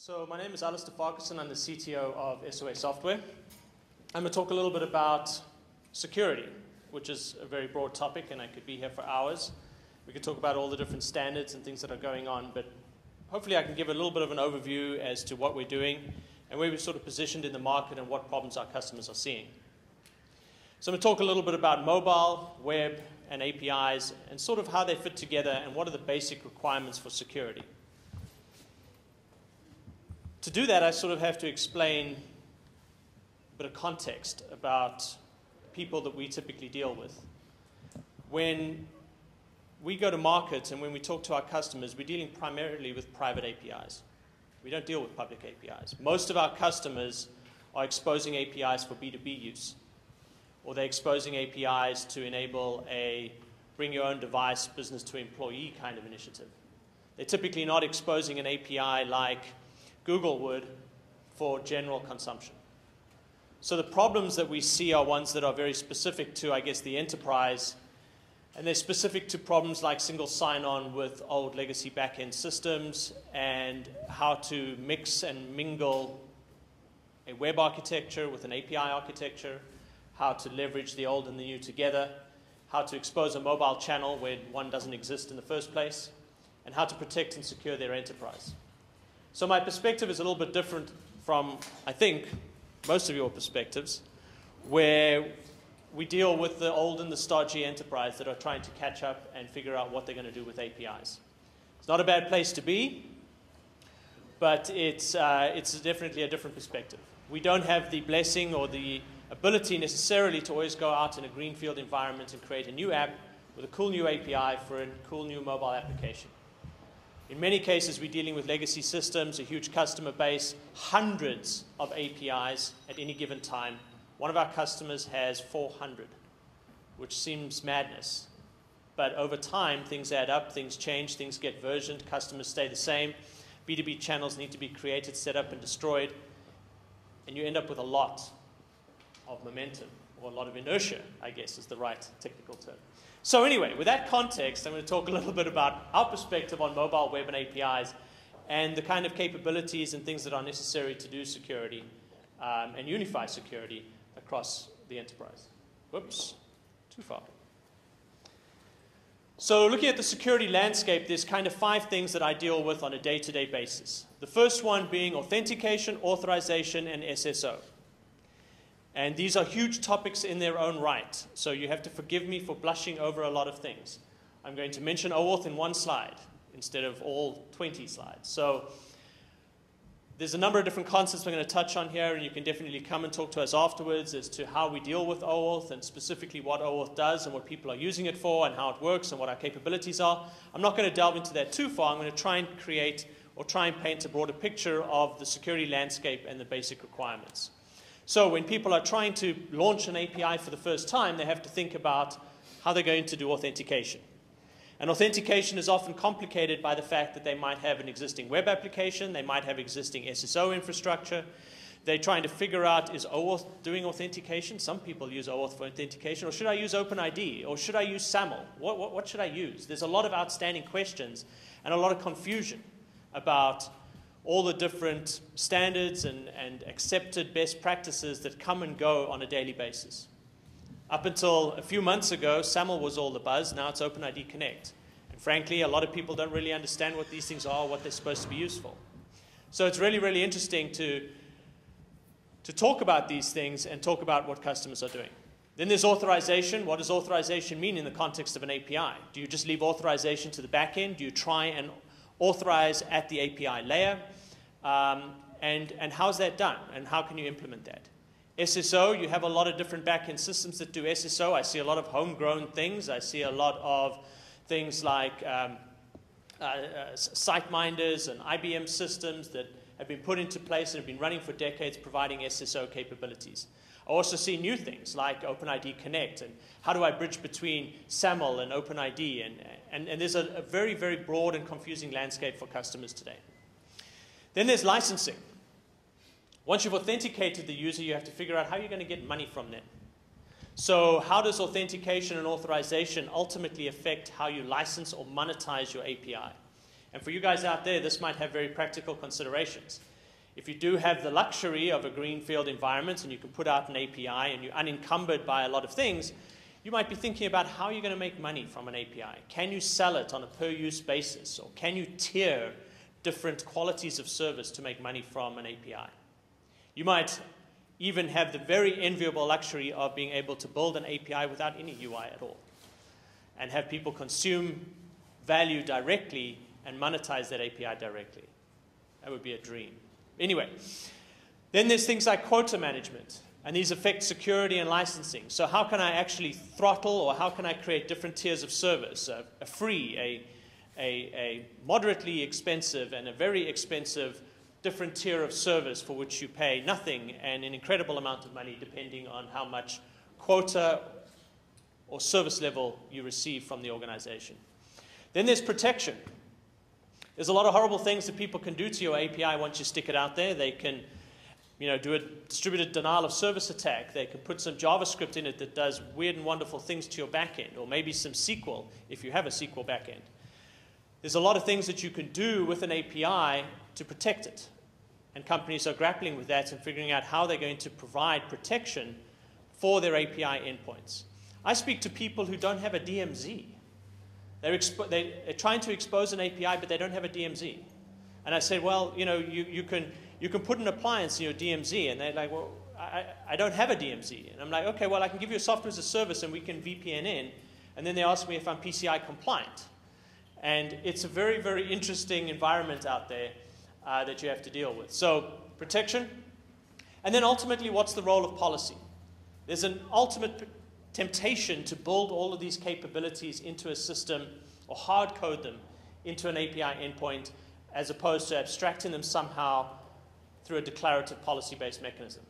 So my name is Alistair Farquharson. I'm the CTO of SOA Software. I'm going to talk a little bit about security, which is a very broad topic, and I could be here for hours. We could talk about all the different standards and things that are going on, but hopefully I can give a little bit of an overview as to what we're doing and where we're sort of positioned in the market and what problems our customers are seeing. So I'm going to talk a little bit about mobile, web, and APIs, and sort of how they fit together and what are the basic requirements for security. To do that, I sort of have to explain a bit of context about people that we typically deal with. When we go to market and when we talk to our customers, we're dealing primarily with private APIs. We don't deal with public APIs. Most of our customers are exposing APIs for B2B use, or they're exposing APIs to enable a bring your own device business to employee kind of initiative. They're typically not exposing an API like Google would for general consumption. So the problems that we see are ones that are very specific to, I guess, the enterprise, and they're specific to problems like single sign-on with old legacy back-end systems and how to mix and mingle a web architecture with an API architecture, how to leverage the old and the new together, how to expose a mobile channel where one doesn't exist in the first place, and how to protect and secure their enterprise. So my perspective is a little bit different from, I think, most of your perspectives, where we deal with the old and the stodgy enterprise that are trying to catch up and figure out what they're going to do with APIs. It's not a bad place to be, but it's definitely a different perspective. We don't have the blessing or the ability necessarily to always go out in a greenfield environment and create a new app with a cool new API for a cool new mobile application. In many cases, we're dealing with legacy systems, a huge customer base, hundreds of APIs at any given time. One of our customers has 400, which seems madness. But over time, things add up, things change, things get versioned, customers stay the same. B2B channels need to be created, set up, and destroyed. And you end up with a lot of momentum, or a lot of inertia, I guess is the right technical term. So anyway, with that context, I'm going to talk a little bit about our perspective on mobile, web, and APIs, and the kind of capabilities and things that are necessary to do security and unify security across the enterprise. Whoops, too far. So looking at the security landscape, there's kind of 5 things that I deal with on a day-to-day basis. The first one being authentication, authorization, and SSO. And these are huge topics in their own right, so you have to forgive me for blushing over a lot of things. I'm going to mention OAuth in one slide instead of all 20 slides. So there's a number of different concepts we're going to touch on here, and you can definitely come and talk to us afterwards as to how we deal with OAuth and specifically what OAuth does and what people are using it for and how it works and what our capabilities are. I'm not going to delve into that too far. I'm going to try and create or try and paint a broader picture of the security landscape and the basic requirements. So when people are trying to launch an API for the first time, they have to think about how they're going to do authentication. And authentication is often complicated by the fact that they might have an existing web application, they might have existing SSO infrastructure. They're trying to figure out, is OAuth doing authentication? Some people use OAuth for authentication. Or should I use OpenID? Or should I use SAML? What should I use? There's a lot of outstanding questions and a lot of confusion about all the different standards and accepted best practices that come and go on a daily basis. Up until a few months ago, SAML was all the buzz. Now it's OpenID Connect. And frankly, a lot of people don't really understand what these things are, what they're supposed to be used for. So it's really, really interesting to talk about these things and talk about what customers are doing. Then there's authorization. What does authorization mean in the context of an API? Do you just leave authorization to the back end? Do you try and authorize at the API layer? And how's that done? And how can you implement that? SSO, you have a lot of different back-end systems that do SSO. I see a lot of homegrown things. I see a lot of things like SiteMinders and IBM systems that have been put into place and have been running for decades providing SSO capabilities. I also see new things like OpenID Connect and how do I bridge between SAML and OpenID, and there's a very, very broad and confusing landscape for customers today. Then there's licensing. Once you've authenticated the user, you have to figure out how you're going to get money from them. So how does authentication and authorization ultimately affect how you license or monetize your API? And for you guys out there, this might have very practical considerations. If you do have the luxury of a greenfield environment and you can put out an API and you're unencumbered by a lot of things, you might be thinking about how you're going to make money from an API. Can you sell it on a per-use basis, or can you tier different qualities of service to make money from an API? You might even have the very enviable luxury of being able to build an API without any UI at all and have people consume value directly and monetize that API directly. That would be a dream. Anyway, then there's things like quota management, and these affect security and licensing. So how can I actually throttle, or how can I create different tiers of service? A free, a moderately expensive, and a very expensive different tier of service for which you pay nothing and an incredible amount of money depending on how much quota or service level you receive from the organization. Then there's protection. There's a lot of horrible things that people can do to your API once you stick it out there. They can, do a distributed denial of service attack. They can put some JavaScript in it that does weird and wonderful things to your backend, or maybe some SQL if you have a SQL backend. There's a lot of things that you can do with an API to protect it. And companies are grappling with that and figuring out how they're going to provide protection for their API endpoints. I speak to people who don't have a DMZ. They're trying to expose an API, but they don't have a DMZ. And I said, well, you can put an appliance in your DMZ. And they're like, well, I don't have a DMZ. And I'm like, okay, well, I can give you a software as a service, and we can VPN in. And then they ask me if I'm PCI compliant. And it's a very, very interesting environment out there that you have to deal with. So protection. And then ultimately, what's the role of policy? There's an ultimate temptation to build all of these capabilities into a system or hard code them into an API endpoint as opposed to abstracting them somehow through a declarative policy-based mechanism.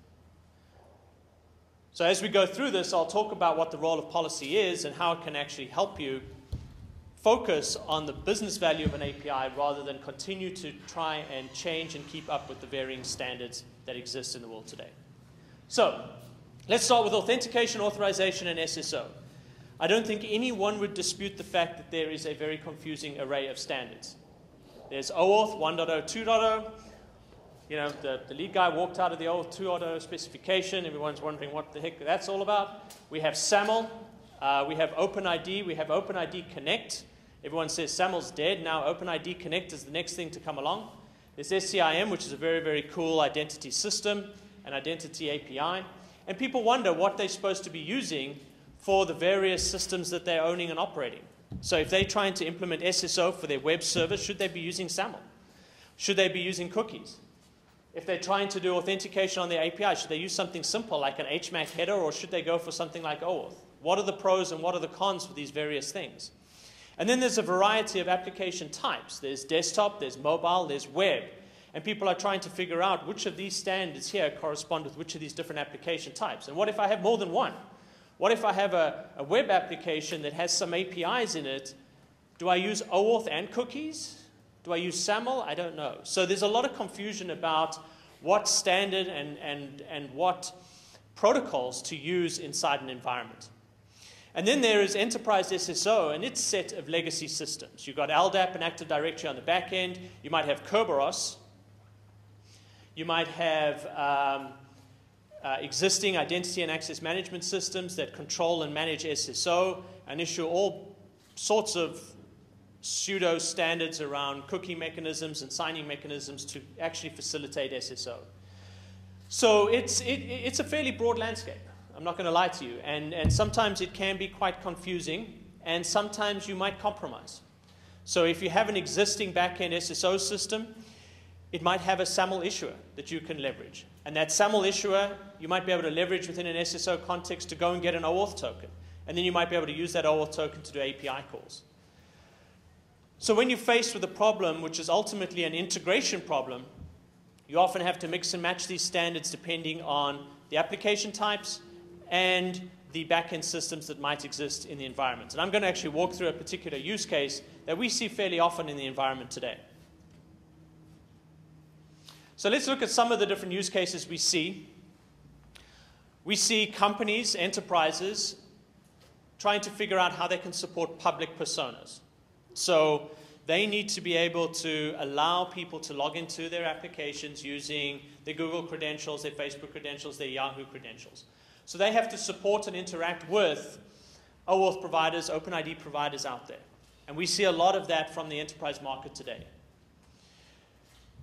So as we go through this, I'll talk about what the role of policy is and how it can actually help you focus on the business value of an API rather than continue to try and change and keep up with the varying standards that exist in the world today. So let's start with authentication, authorization, and SSO. I don't think anyone would dispute the fact that there is a very confusing array of standards. There's OAuth 1.0, 2.0. The lead guy walked out of the old 2.0 specification. Everyone's wondering what the heck that's all about. We have SAML. We have OpenID. We have OpenID Connect. Everyone says SAML's dead. Now OpenID Connect is the next thing to come along. There's SCIM, which is a very, very cool identity system, an identity API. And people wonder what they're supposed to be using for the various systems that they're owning and operating. So if they're trying to implement SSO for their web service, should they be using SAML? Should they be using cookies? If they're trying to do authentication on their API, should they use something simple like an HMAC header, or should they go for something like OAuth? What are the pros and what are the cons for these various things? And then there's a variety of application types. There's desktop, there's mobile, there's web. And people are trying to figure out which of these standards here correspond with which of these different application types. And what if I have more than one? What if I have a web application that has some APIs in it? Do I use OAuth and cookies? Do I use SAML? I don't know. So there's a lot of confusion about what standard and what protocols to use inside an environment. And then there is Enterprise SSO and its set of legacy systems. You've got LDAP and Active Directory on the back end. You might have Kerberos. You might have existing identity and access management systems that control and manage SSO and issue all sorts of pseudo standards around cookie mechanisms and signing mechanisms to actually facilitate SSO. So it's a fairly broad landscape. I'm not going to lie to you. And sometimes it can be quite confusing, and sometimes you might compromise. So if you have an existing backend SSO system, it might have a SAML issuer that you can leverage. And that SAML issuer, you might be able to leverage within an SSO context to go and get an OAuth token. And then you might be able to use that OAuth token to do API calls. So when you're faced with a problem, which is ultimately an integration problem, you often have to mix and match these standards depending on the application types and the backend systems that might exist in the environment. And I'm going to actually walk through a particular use case that we see fairly often in the environment today. So let's look at some of the different use cases we see. We see companies, enterprises, trying to figure out how they can support public personas. So they need to be able to allow people to log into their applications using their Google credentials, their Facebook credentials, their Yahoo credentials. So they have to support and interact with OAuth providers, OpenID providers out there. And we see a lot of that from the enterprise market today.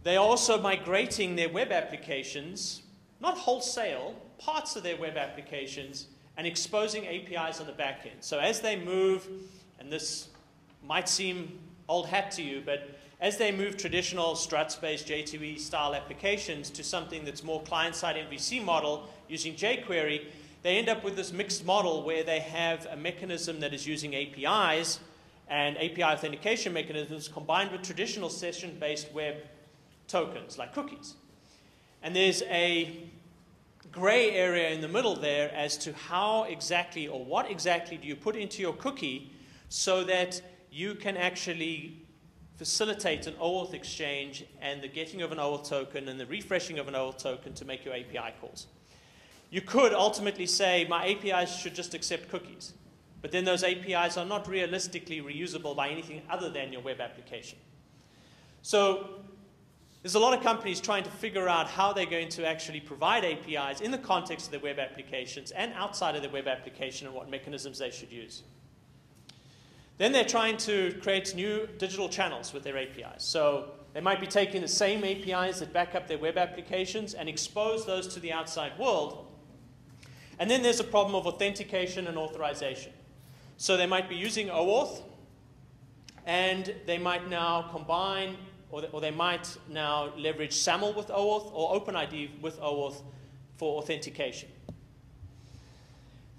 They are also migrating their web applications, not wholesale, parts of their web applications, and exposing APIs on the back end. So as they move, and this might seem old hat to you, but as they move traditional struts-based J2E style applications to something that's more client-side MVC model using jQuery, they end up with this mixed model where they have a mechanism that is using APIs and API authentication mechanisms combined with traditional session-based web tokens like cookies. And there's a gray area in the middle there as to how exactly or what exactly do you put into your cookie so that you can actually facilitate an OAuth exchange and the getting of an OAuth token and the refreshing of an OAuth token to make your API calls. You could ultimately say my APIs should just accept cookies, but then those APIs are not realistically reusable by anything other than your web application. So there's a lot of companies trying to figure out how they're going to actually provide APIs in the context of their web applications and outside of their web application and what mechanisms they should use. Then they're trying to create new digital channels with their APIs. So they might be taking the same APIs that back up their web applications and expose those to the outside world. And then there's a problem of authentication and authorization. So they might be using OAuth, and they might now combine, or they might now leverage SAML with OAuth or OpenID with OAuth for authentication.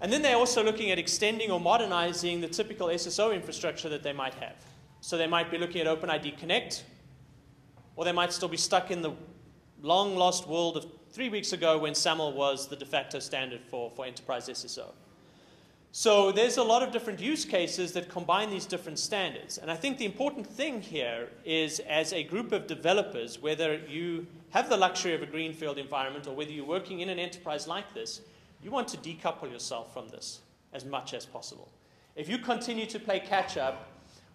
And then they're also looking at extending or modernizing the typical SSO infrastructure that they might have. So they might be looking at OpenID Connect, or they might still be stuck in the long-lost world of 3 weeks ago when SAML was the de facto standard for enterprise SSO. So there's a lot of different use cases that combine these different standards. And I think the important thing here is, as a group of developers, whether you have the luxury of a greenfield environment or whether you're working in an enterprise like this, you want to decouple yourself from this as much as possible. If you continue to play catch-up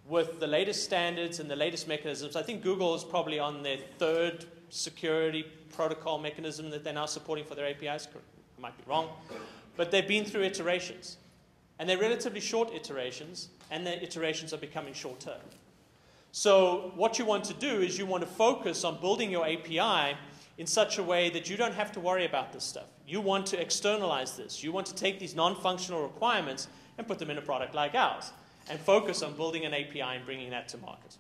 with the latest standards and the latest mechanisms, I think Google is probably on their third security protocol mechanism that they're now supporting for their APIs. I might be wrong. But they've been through iterations. And they're relatively short iterations, and their iterations are becoming short-term. So what you want to do is you want to focus on building your API in such a way that you don't have to worry about this stuff. You want to externalize this. You want to take these non-functional requirements and put them in a product like ours and focus on building an API and bringing that to market.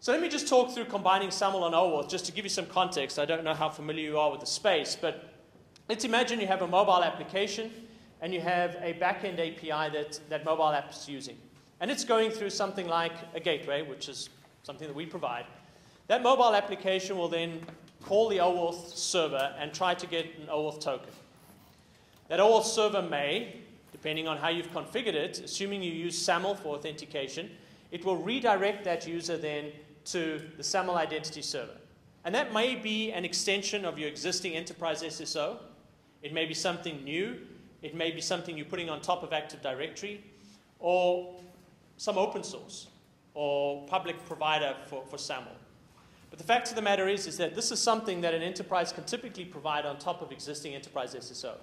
So let me just talk through combining SAML and OAuth just to give you some context. I don't know how familiar you are with the space, but let's imagine you have a mobile application and you have a back-end API that mobile app is using. And it's going through something like a gateway, which is something that we provide. That mobile application will then call the OAuth server and try to get an OAuth token. That OAuth server may, depending on how you've configured it, assuming you use SAML for authentication, it will redirect that user then to the SAML identity server. And that may be an extension of your existing enterprise SSO. It may be something new. It may be something you're putting on top of Active Directory, or some open source or public provider for SAML. But the fact of the matter is that this is something that an enterprise can typically provide on top of existing enterprise SSO.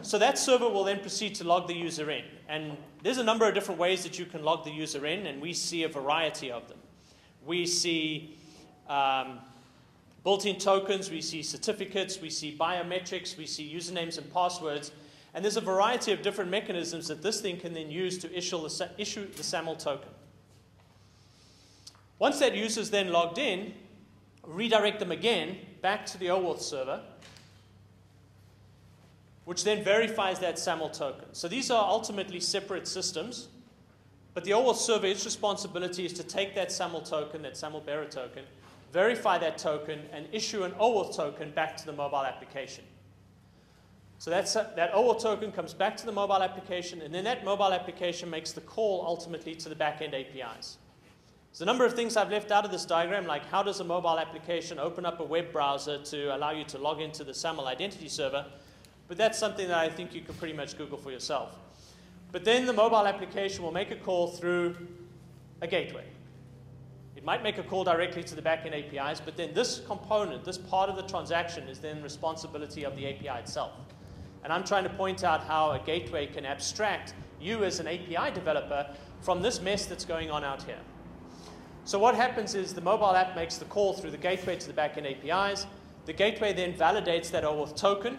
So that server will then proceed to log the user in. And there's a number of different ways that you can log the user in, and we see a variety of them. We see built-in tokens, we see certificates, we see biometrics, we see usernames and passwords, and there's a variety of different mechanisms that this thing can then use to issue the SAML token. Once that user is then logged in, redirect them again back to the OAuth server, which then verifies that SAML token. So these are ultimately separate systems, but the OAuth server, its responsibility is to take that SAML token, that SAML bearer token, verify that token, and issue an OAuth token back to the mobile application. So that OAuth token comes back to the mobile application, and then that mobile application makes the call ultimately to the back-end APIs. There's a number of things I've left out of this diagram, like how does a mobile application open up a web browser to allow you to log into the SAML identity server, but that's something that I think you can pretty much Google for yourself. But then the mobile application will make a call through a gateway. It might make a call directly to the backend APIs, but then this component, this part of the transaction, is then responsibility of the API itself. And I'm trying to point out how a gateway can abstract you as an API developer from this mess that's going on out here. So what happens is the mobile app makes the call through the gateway to the backend APIs. The gateway then validates that OAuth token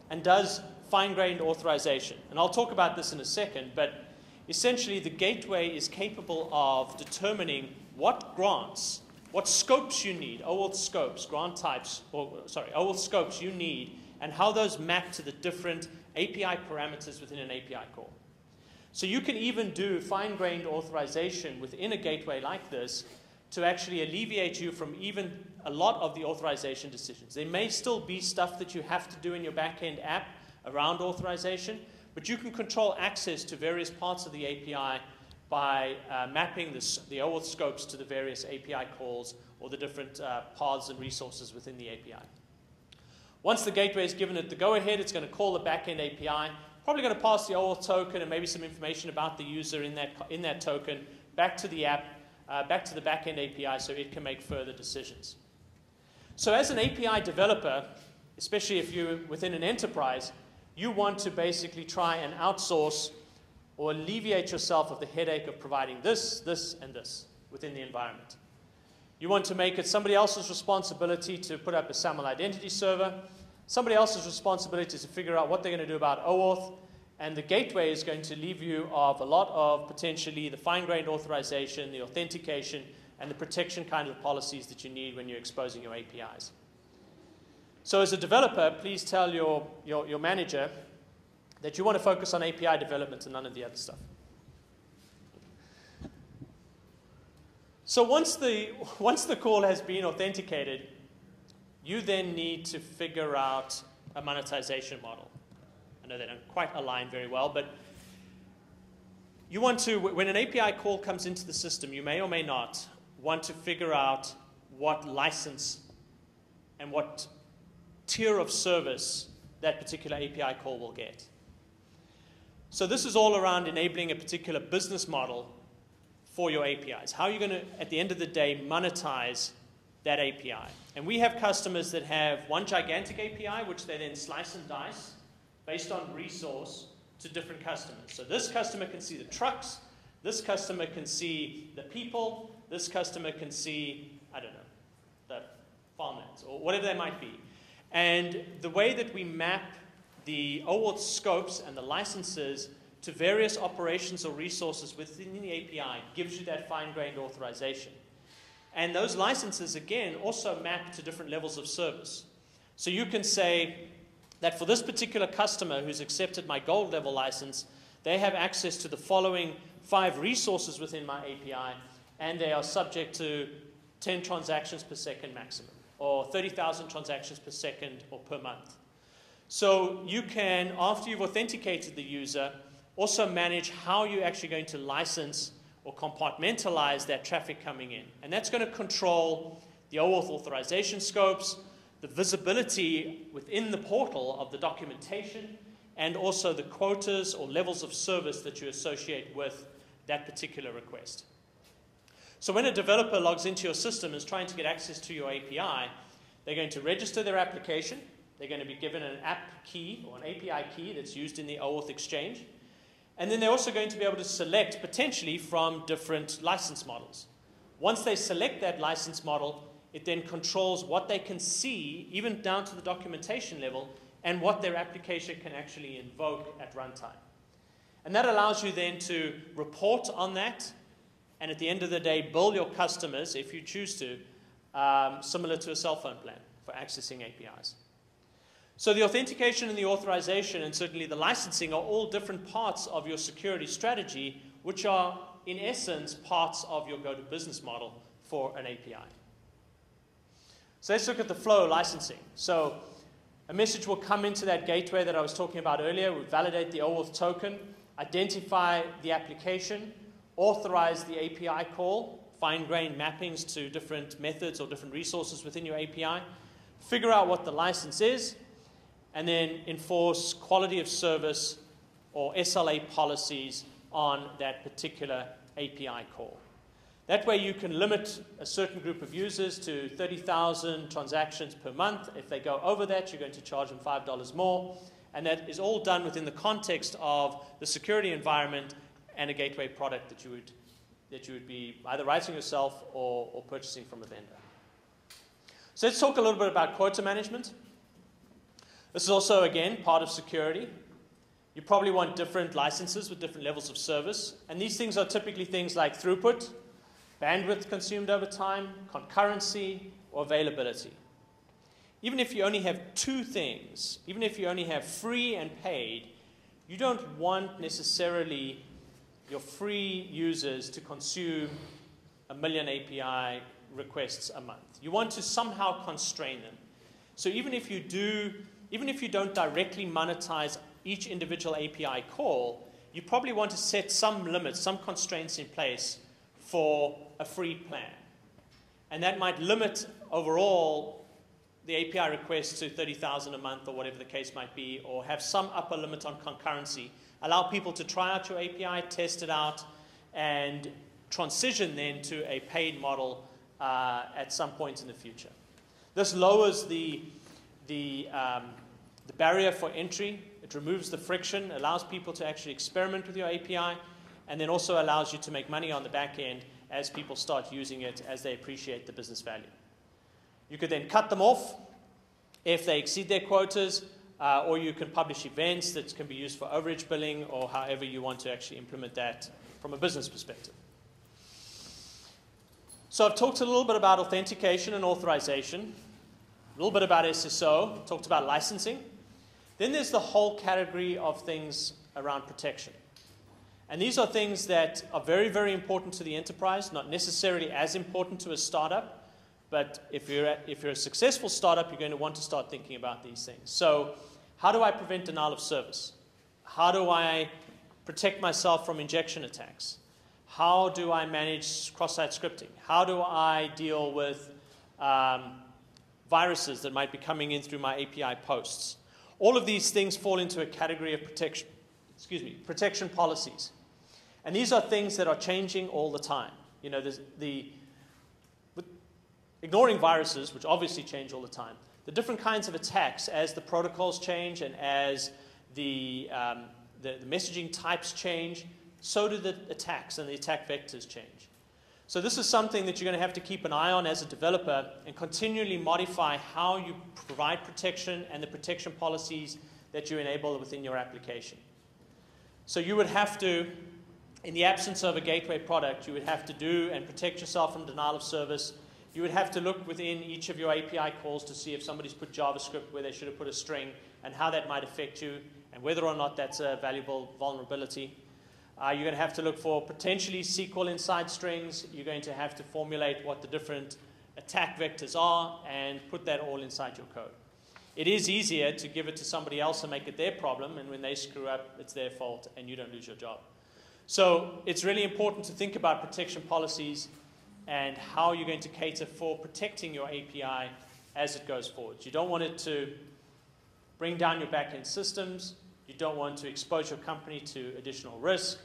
and does fine-grained authorization. And I'll talk about this in a second, but essentially the gateway is capable of determining what grants, what scopes you need, OAuth scopes, grant types, OAuth scopes you need, and how those map to the different API parameters within an API call. So you can even do fine-grained authorization within a gateway like this to actually alleviate you from even a lot of the authorization decisions. There may still be stuff that you have to do in your back-end app around authorization, but you can control access to various parts of the API by mapping the OAuth scopes to the various API calls or the different paths and resources within the API. Once the gateway is given it the go-ahead, it's going to call the backend API, probably going to pass the OAuth token and maybe some information about the user in that token back to the app, back to the backend API so it can make further decisions. So as an API developer, especially if you're within an enterprise, you want to basically try and outsource or alleviate yourself of the headache of providing this, this, and this within the environment. You want to make it somebody else's responsibility to put up a SAML identity server, somebody else's responsibility to figure out what they're going to do about OAuth, and the gateway is going to leave you of a lot of potentially the fine-grained authorization, the authentication, and the protection kind of policies that you need when you're exposing your APIs. So as a developer, please tell your manager that you want to focus on API development and none of the other stuff. So once the call has been authenticated, you then need to figure out a monetization model. I know they don't quite align very well, but you want to, when an API call comes into the system, you may or may not want to figure out what license and what tier of service that particular API call will get. So this is all around enabling a particular business model for your APIs. How are you going to, at the end of the day, monetize that API? And we have customers that have one gigantic API, which they then slice and dice based on resource to different customers. So this customer can see the trucks, this customer can see the people, this customer can see, I don't know, the farmlands, or whatever they might be. And the way that we map the OAuth scopes and the licenses to various operations or resources within the API gives you that fine-grained authorization. And those licenses, again, also map to different levels of service. So you can say that for this particular customer who's accepted my gold level license, they have access to the following 5 resources within my API, and they are subject to 10 transactions per second maximum, or 30,000 transactions per second or per month. So you can, after you've authenticated the user, also manage how you're actually going to license or compartmentalize that traffic coming in. And that's going to control the OAuth authorization scopes, the visibility within the portal of the documentation, and also the quotas or levels of service that you associate with that particular request. So when a developer logs into your system and is trying to get access to your API, they're going to register their application. They're going to be given an app key or an API key that's used in the OAuth exchange. And then they're also going to be able to select potentially from different license models. Once they select that license model, it then controls what they can see, even down to the documentation level, and what their application can actually invoke at runtime. And that allows you then to report on that, and at the end of the day, bill your customers, if you choose to, similar to a cell phone plan for accessing APIs. So the authentication and the authorization, and certainly the licensing, are all different parts of your security strategy, which are, in essence, parts of your go-to-business model for an API. So let's look at the flow of licensing. So a message will come into that gateway that I was talking about earlier. We'll validate the OAuth token, identify the application, authorize the API call, fine-grained mappings to different methods or different resources within your API, figure out what the license is, and then enforce quality of service or SLA policies on that particular API call. That way you can limit a certain group of users to 30,000 transactions per month. If they go over that, you're going to charge them $5 more. And that is all done within the context of the security environment and a gateway product that you would be either writing yourself or purchasing from a vendor. So let's talk a little bit about quota management. This is also, again, part of security. You probably want different licenses with different levels of service. And these things are typically things like throughput, bandwidth consumed over time, concurrency, or availability. Even if you only have two things, even if you only have free and paid, you don't want necessarily your free users to consume 1 million API requests a month. You want to somehow constrain them. So even if you don't directly monetize each individual API call, you probably want to set some limits, some constraints in place for a free plan. And that might limit overall the API requests to 30,000 a month or whatever the case might be, or have some upper limit on concurrency. Allow people to try out your API, test it out, and transition then to a paid model at some point in the future. This lowers the barrier for entry. It removes the friction, allows people to actually experiment with your API, and then also allows you to make money on the back end as people start using it, as they appreciate the business value. You could then cut them off if they exceed their quotas, or you can publish events that can be used for overage billing, or however you want to actually implement that from a business perspective. So I've talked a little bit about authentication and authorization, a little bit about SSO, talked about licensing. Then there's the whole category of things around protection. And these are things that are very, very important to the enterprise, not necessarily as important to a startup. But if you're a successful startup, you're going to want to start thinking about these things. So how do I prevent denial of service? How do I protect myself from injection attacks? How do I manage cross-site scripting? How do I deal with viruses that might be coming in through my API posts? All of these things fall into a category of protection policies. And these are things that are changing all the time. You know, ignoring viruses, which obviously change all the time, the different kinds of attacks as the protocols change and as the messaging types change, so do the attacks and the attack vectors change. So this is something that you're going to have to keep an eye on as a developer and continually modify how you provide protection and the protection policies that you enable within your application. So you would have to, in the absence of a gateway product, you would have to do and protect yourself from denial of service. You would have to look within each of your API calls to see if somebody's put JavaScript where they should have put a string and how that might affect you and whether or not that's a valuable vulnerability. You're going to have to look for potentially SQL inside strings. You're going to have to formulate what the different attack vectors are and put that all inside your code. It is easier to give it to somebody else and make it their problem, and when they screw up, it's their fault and you don't lose your job. So it's really important to think about protection policies and how you're going to cater for protecting your API as it goes forward. You don't want it to bring down your back-end systems. You don't want to expose your company to additional risk.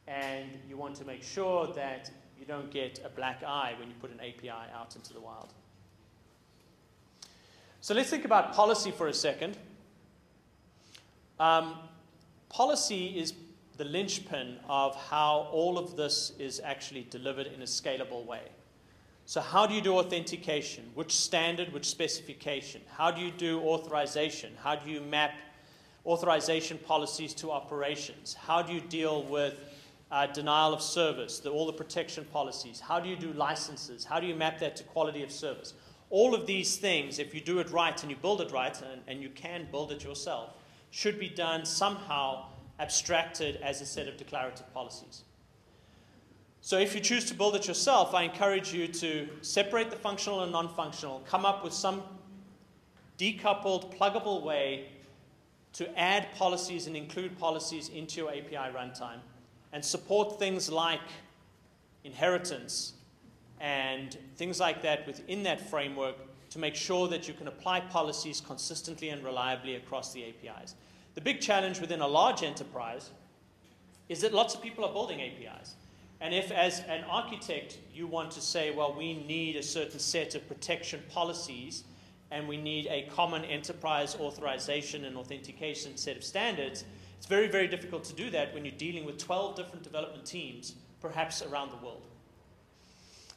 And you want to make sure that you don't get a black eye when you put an API out into the wild. So let's think about policy for a second. Policy is the linchpin of how all of this is actually delivered in a scalable way. So how do you do authentication? Which standard, which specification? How do you do authorization? How do you map authorization policies to operations? How do you deal with denial of service, all the protection policies? How do you do licenses? How do you map that to quality of service? All of these things, if you do it right and you build it right, and you can build it yourself, should be done somehow abstracted as a set of declarative policies. So if you choose to build it yourself, I encourage you to separate the functional and non-functional, come up with some decoupled, pluggable way to add policies and include policies into your API runtime, and support things like inheritance and things like that within that framework to make sure that you can apply policies consistently and reliably across the APIs. The big challenge within a large enterprise is that lots of people are building APIs. And if, as an architect, you want to say, well, we need a certain set of protection policies, and we need a common enterprise authorization and authentication set of standards, it's very, very difficult to do that when you're dealing with 12 different development teams, perhaps around the world.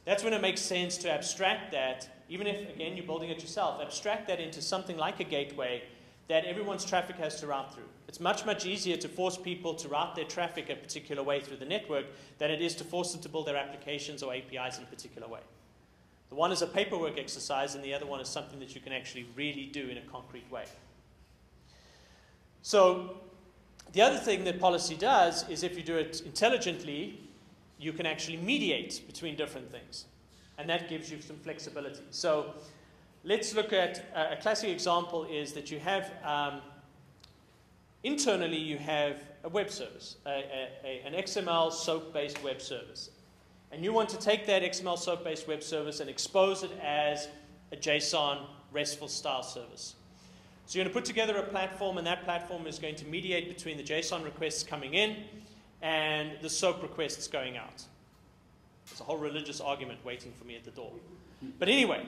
That's when it makes sense to abstract that, even if, again, you're building it yourself, abstract that into something like a gateway that everyone's traffic has to route through. It's much, much easier to force people to route their traffic a particular way through the network than it is to force them to build their applications or APIs in a particular way. The one is a paperwork exercise, and the other one is something that you can actually really do in a concrete way. So the other thing that policy does is if you do it intelligently, you can actually mediate between different things. And that gives you some flexibility. So let's look at a classic example is that you have, internally you have a web service, an XML SOAP-based web service. And you want to take that XML SOAP-based web service and expose it as a JSON RESTful style service. So you're going to put together a platform, and that platform is going to mediate between the JSON requests coming in and the SOAP requests going out. There's a whole religious argument waiting for me at the door. But anyway,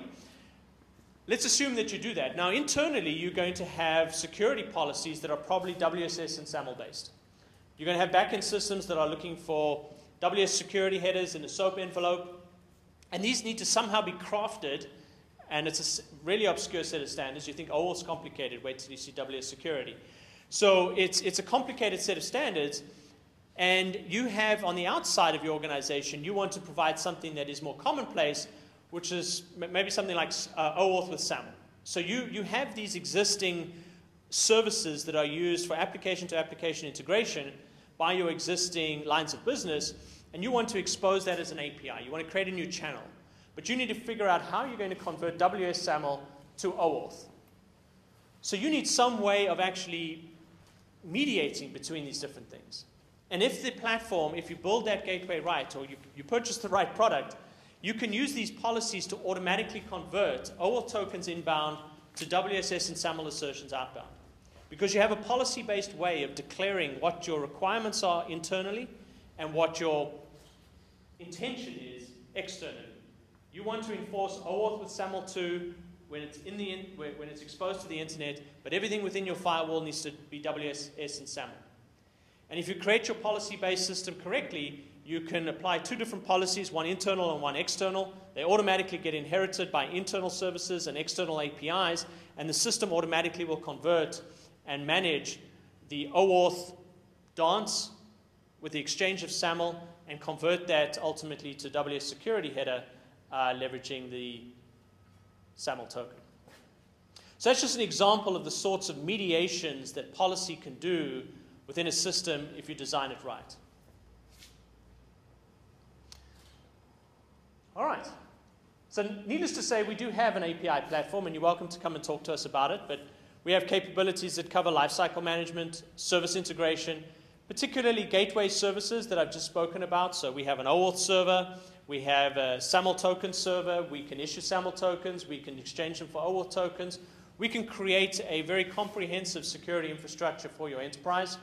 let's assume that you do that. Now, internally, you're going to have security policies that are probably WSS and SAML based. You're going to have backend systems that are looking for WS security headers in a SOAP envelope. And these need to somehow be crafted. And it's a really obscure set of standards. You think, oh, it's complicated. Wait till you see WS security. So it's a complicated set of standards. And you have, on the outside of your organization, you want to provide something that is more commonplace, which is maybe something like OAuth with SAML. So you have these existing services that are used for application-to-application integration by your existing lines of business, and you want to expose that as an API. You want to create a new channel. But you need to figure out how you're going to convert WS SAML to OAuth. So you need some way of actually mediating between these different things. And if the platform, if you build that gateway right, or you purchase the right product, you can use these policies to automatically convert OAuth tokens inbound to WSS and SAML assertions outbound. Because you have a policy-based way of declaring what your requirements are internally and what your intention is externally. You want to enforce OAuth with SAML 2 when it's exposed to the internet, but everything within your firewall needs to be WSS and SAML. And if you create your policy-based system correctly, you can apply two different policies, one internal and one external. They automatically get inherited by internal services and external APIs, and the system automatically will convert and manage the OAuth dance with the exchange of SAML and convert that ultimately to WS security header leveraging the SAML token. So that's just an example of the sorts of mediations that policy can do within a system if you design it right. All right. So needless to say, we do have an API platform, and you're welcome to come and talk to us about it. But we have capabilities that cover lifecycle management, service integration, particularly gateway services that I've just spoken about. So we have an OAuth server. We have a SAML token server. We can issue SAML tokens. We can exchange them for OAuth tokens. We can create a very comprehensive security infrastructure for your enterprise.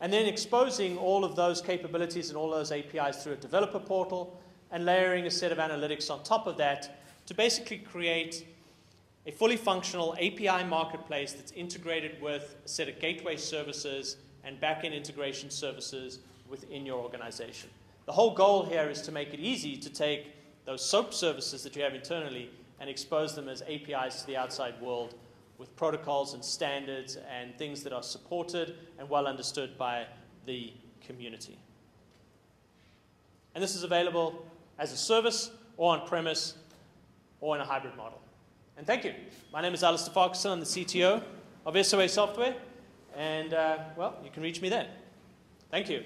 And then exposing all of those capabilities and all those APIs through a developer portal and layering a set of analytics on top of that to basically create a fully functional API marketplace that's integrated with a set of gateway services and back-end integration services within your organization. The whole goal here is to make it easy to take those SOAP services that you have internally and expose them as APIs to the outside world with protocols and standards and things that are supported and well understood by the community. And this is available as a service or on-premise or in a hybrid model. And thank you. My name is Alistair Farquharson. I'm the CTO of SOA Software. And, well, you can reach me there. Thank you.